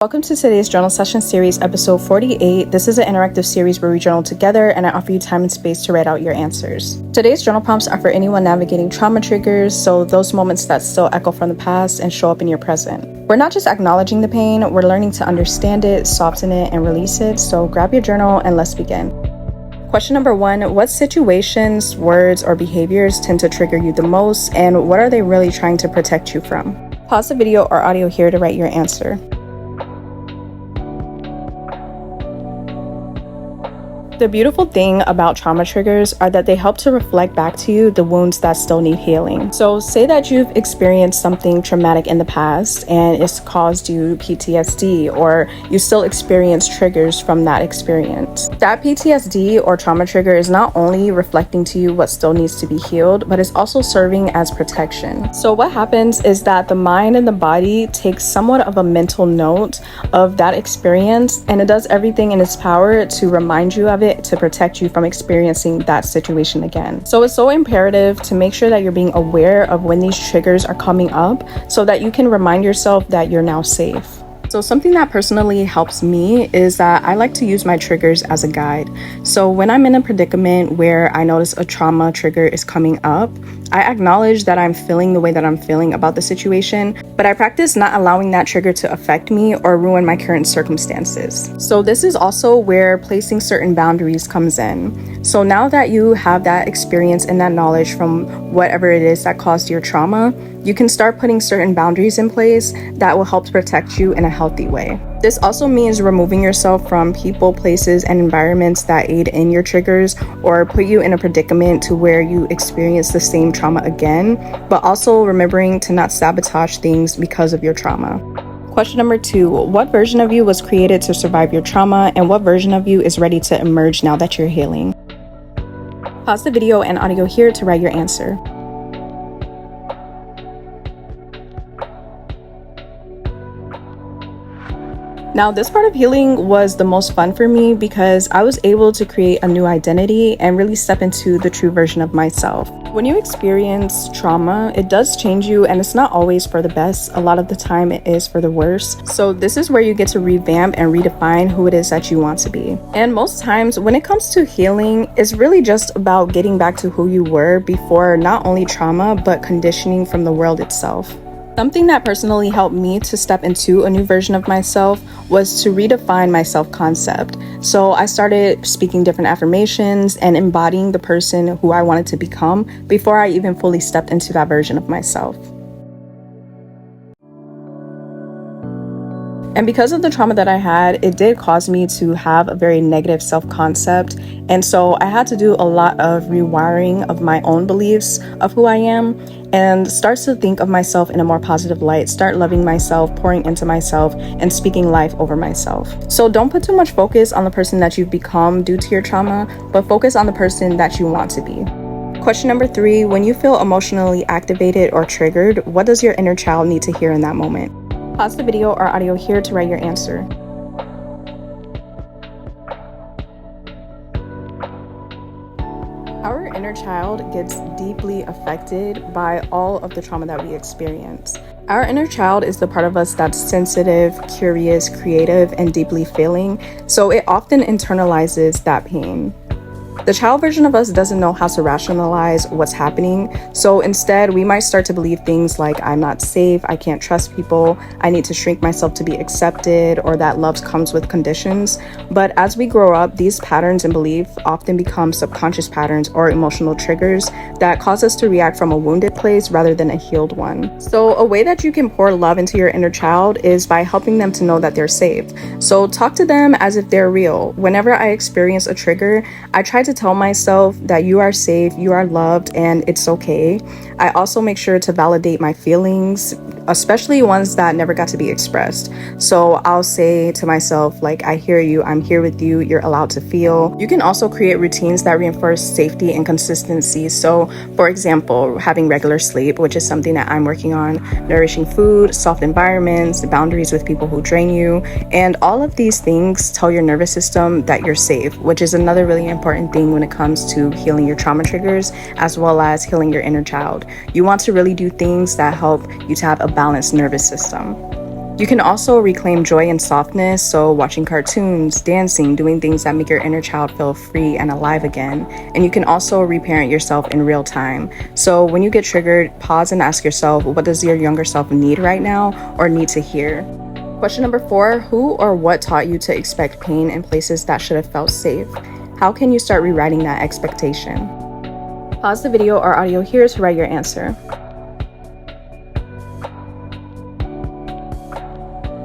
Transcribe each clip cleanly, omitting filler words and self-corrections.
Welcome to today's journal session series, episode 48. This is an interactive series where we journal together and I offer you time and space to write out your answers. Today's journal prompts are for anyone navigating trauma triggers, so those moments that still echo from the past and show up in your present. We're not just acknowledging the pain, we're learning to understand it, soften it, and release it, so grab your journal and let's begin. Question number 1, what situations, words, or behaviors tend to trigger you the most, and what are they really trying to protect you from? Pause the video or audio here to write your answer. The beautiful thing about trauma triggers are that they help to reflect back to you the wounds that still need healing. So say that you've experienced something traumatic in the past and it's caused you PTSD, or you still experience triggers from that experience. That PTSD or trauma trigger is not only reflecting to you what still needs to be healed, but it's also serving as protection. So what happens is that the mind and the body takes somewhat of a mental note of that experience, and it does everything in its power to remind you of it, to protect you from experiencing that situation again. So it's so imperative to make sure that you're being aware of when these triggers are coming up so that you can remind yourself that you're now safe. So something that personally helps me is that I like to use my triggers as a guide. So when I'm in a predicament where I notice a trauma trigger is coming up, I acknowledge that I'm feeling the way that I'm feeling about the situation, but I practice not allowing that trigger to affect me or ruin my current circumstances. So this is also where placing certain boundaries comes in. So now that you have that experience and that knowledge from whatever it is that caused your trauma, you can start putting certain boundaries in place that will help protect you in a healthy way. This also means removing yourself from people, places, and environments that aid in your triggers or put you in a predicament to where you experience the same trauma again, but also remembering to not sabotage things because of your trauma. Question number 2, what version of you was created to survive your trauma, and what version of you is ready to emerge now that you're healing? Pause the video and audio here to write your answer. Now, this part of healing was the most fun for me because I was able to create a new identity and really step into the true version of myself. When you experience trauma, it does change you, and it's not always for the best. A lot of the time it is for the worse. So this is where you get to revamp and redefine who it is that you want to be. And most times when it comes to healing, it's really just about getting back to who you were before not only trauma, but conditioning from the world itself. Something that personally helped me to step into a new version of myself was to redefine my self-concept. So I started speaking different affirmations and embodying the person who I wanted to become before I even fully stepped into that version of myself. And because of the trauma that I had, it did cause me to have a very negative self-concept. And so I had to do a lot of rewiring of my own beliefs of who I am and start to think of myself in a more positive light, start loving myself, pouring into myself, and speaking life over myself. So don't put too much focus on the person that you've become due to your trauma, but focus on the person that you want to be. Question number 3, when you feel emotionally activated or triggered, what does your inner child need to hear in that moment? Pause the video or audio here to write your answer. Our inner child gets deeply affected by all of the trauma that we experience. Our inner child is the part of us that's sensitive, curious, creative, and deeply feeling, so it often internalizes that pain. The child version of us doesn't know how to rationalize what's happening, so instead we might start to believe things like I'm not safe, I can't trust people, I need to shrink myself to be accepted, or that love comes with conditions. But as we grow up, these patterns and beliefs often become subconscious patterns or emotional triggers that cause us to react from a wounded place rather than a healed one. So a way that you can pour love into your inner child is by helping them to know that they're safe. So talk to them as if they're real. Whenever I experience a trigger, I try to tell myself that you are safe, you are loved, and it's okay. I also make sure to validate my feelings, especially ones that never got to be expressed. So I'll say to myself, like, I hear you, I'm here with you, you're allowed to feel. You can also create routines that reinforce safety and consistency. So for example, having regular sleep, which is something that I'm working on, nourishing food, soft environments, boundaries with people who drain you, and all of these things tell your nervous system that you're safe, which is another really important thing when it comes to healing your trauma triggers, as well as healing your inner child. You want to really do things that help you to have a balanced nervous system. You can also reclaim joy and softness, so watching cartoons, dancing, doing things that make your inner child feel free and alive again. And you can also reparent yourself in real time. So when you get triggered, pause and ask yourself, what does your younger self need right now or need to hear? Question number 4, who or what taught you to expect pain in places that should have felt safe? How can you start rewriting that expectation? Pause the video or audio here to write your answer.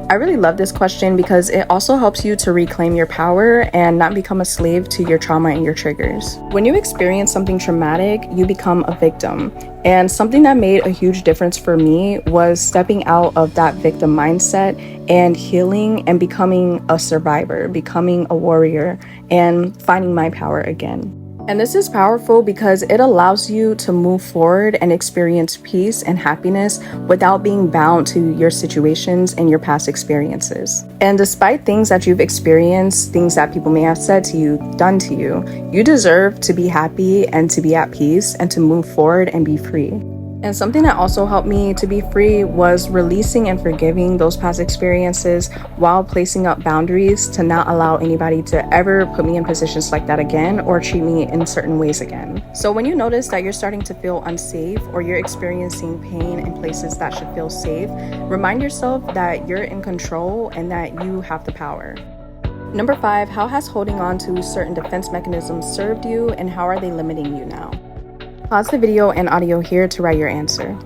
I really love this question because it also helps you to reclaim your power and not become a slave to your trauma and your triggers. When you experience something traumatic, you become a victim. And something that made a huge difference for me was stepping out of that victim mindset and healing and becoming a survivor, becoming a warrior, and finding my power again. And this is powerful because it allows you to move forward and experience peace and happiness without being bound to your situations and your past experiences. And despite things that you've experienced, things that people may have said to you, done to you, you deserve to be happy and to be at peace and to move forward and be free. And something that also helped me to be free was releasing and forgiving those past experiences while placing up boundaries to not allow anybody to ever put me in positions like that again or treat me in certain ways again. So when you notice that you're starting to feel unsafe or you're experiencing pain in places that should feel safe, remind yourself that you're in control and that you have the power. Number 5, how has holding on to certain defense mechanisms served you and how are they limiting you now? Pause the video and audio here to write your answer.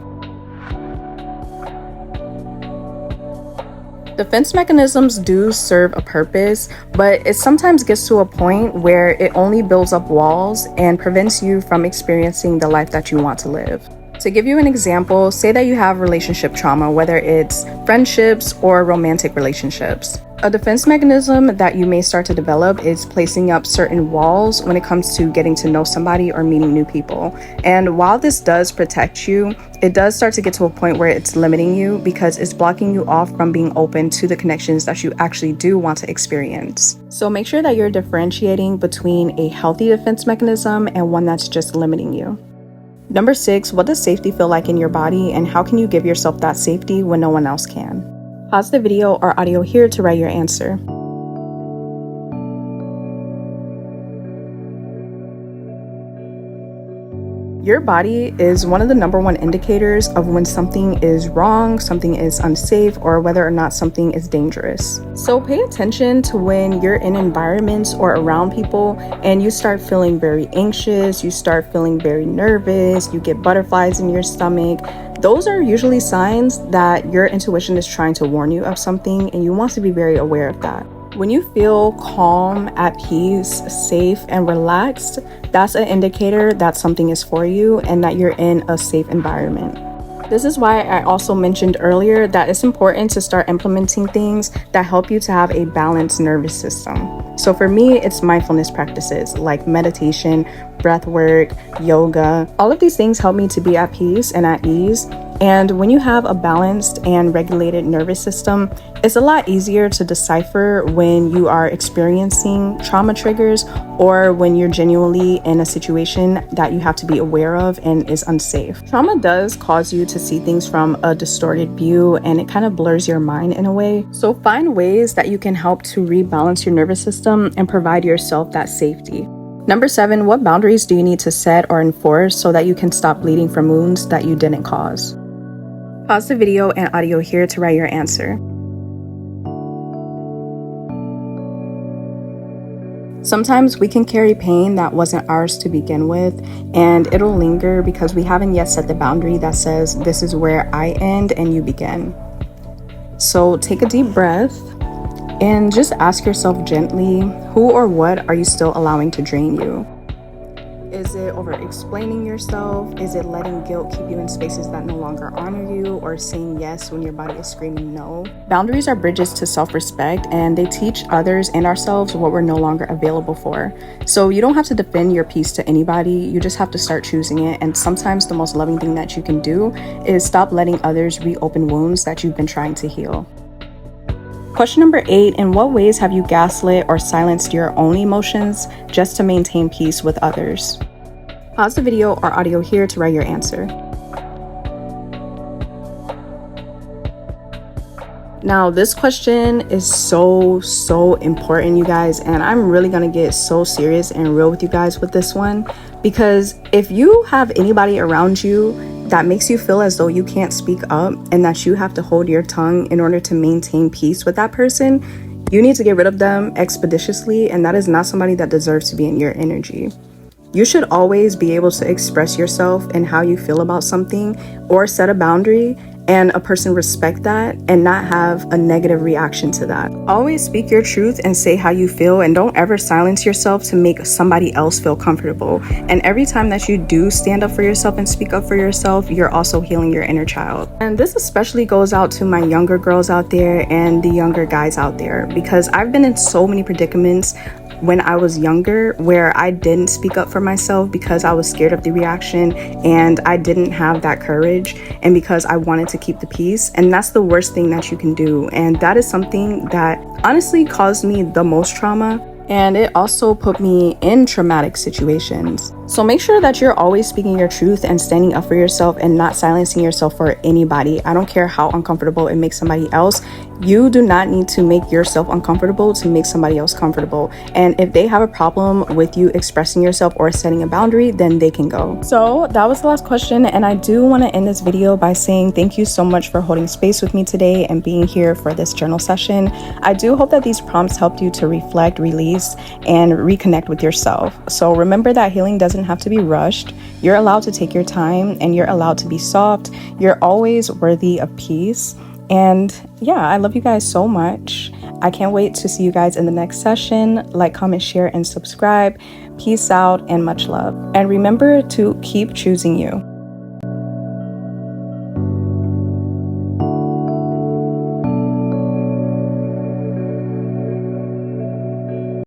Defense mechanisms do serve a purpose, but it sometimes gets to a point where it only builds up walls and prevents you from experiencing the life that you want to live. To give you an example, say that you have relationship trauma, whether it's friendships or romantic relationships. A defense mechanism that you may start to develop is placing up certain walls when it comes to getting to know somebody or meeting new people. And while this does protect you, it does start to get to a point where it's limiting you because it's blocking you off from being open to the connections that you actually do want to experience. So make sure that you're differentiating between a healthy defense mechanism and one that's just limiting you. Number 6, what does safety feel like in your body and how can you give yourself that safety when no one else can? Pause the video or audio here to write your answer. Your body is one of the number one indicators of when something is wrong, something is unsafe, or whether or not something is dangerous. So pay attention to when you're in environments or around people and you start feeling very anxious, you start feeling very nervous, you get butterflies in your stomach. Those are usually signs that your intuition is trying to warn you of something and you want to be very aware of that. When you feel calm, at peace, safe, and relaxed, that's an indicator that something is for you and that you're in a safe environment. This is why I also mentioned earlier that it's important to start implementing things that help you to have a balanced nervous system. So for me, it's mindfulness practices like meditation, breath work, yoga. All of these things help me to be at peace and at ease. And when you have a balanced and regulated nervous system, it's a lot easier to decipher when you are experiencing trauma triggers or when you're genuinely in a situation that you have to be aware of and is unsafe. Trauma does cause you to see things from a distorted view and it kind of blurs your mind in a way. So find ways that you can help to rebalance your nervous system and provide yourself that safety. Number 7, what boundaries do you need to set or enforce so that you can stop bleeding from wounds that you didn't cause? Pause the video and audio here to write your answer. Sometimes we can carry pain that wasn't ours to begin with, and it'll linger because we haven't yet set the boundary that says, this is where I end and you begin. So take a deep breath and just ask yourself gently, who or what are you still allowing to drain you? Is it over-explaining yourself? Is it letting guilt keep you in spaces that no longer honor you, or saying yes when your body is screaming no? Boundaries are bridges to self-respect, and they teach others and ourselves what we're no longer available for. So you don't have to defend your peace to anybody, you just have to start choosing it. And sometimes the most loving thing that you can do is stop letting others reopen wounds that you've been trying to heal. Question number 8, in what ways have you gaslit or silenced your own emotions just to maintain peace with others? Pause the video or audio here to write your answer. Now, this question is so important, you guys, and I'm really gonna get so serious and real with you guys with this one, because if you have anybody around you that makes you feel as though you can't speak up and that you have to hold your tongue in order to maintain peace with that person, you need to get rid of them expeditiously, and that is not somebody that deserves to be in your energy. You should always be able to express yourself and how you feel about something, or set a boundary and a person respect that and not have a negative reaction to that. Always speak your truth and say how you feel, and don't ever silence yourself to make somebody else feel comfortable. And every time that you do stand up for yourself and speak up for yourself, you're also healing your inner child. And this especially goes out to my younger girls out there and the younger guys out there, because I've been in so many predicaments when I was younger where I didn't speak up for myself because I was scared of the reaction and I didn't have that courage, and because I wanted to keep the peace. And that's the worst thing that you can do, and that is something that honestly caused me the most trauma, and it also put me in traumatic situations. So make sure that you're always speaking your truth and standing up for yourself and not silencing yourself for anybody. I don't care how uncomfortable it makes somebody else. You do not need to make yourself uncomfortable to make somebody else comfortable. And if they have a problem with you expressing yourself or setting a boundary, then they can go. So that was the last question, and I do want to end this video by saying thank you so much for holding space with me today and being here for this journal session. I do hope that these prompts helped you to reflect, release, and reconnect with yourself. So remember that healing doesn't have to be rushed. You're allowed to take your time, and you're allowed to be soft. You're always worthy of peace. And yeah, I love you guys so much. I can't wait to see you guys in the next session. Like, comment, share, and subscribe. Peace out and much love. And remember to keep choosing you.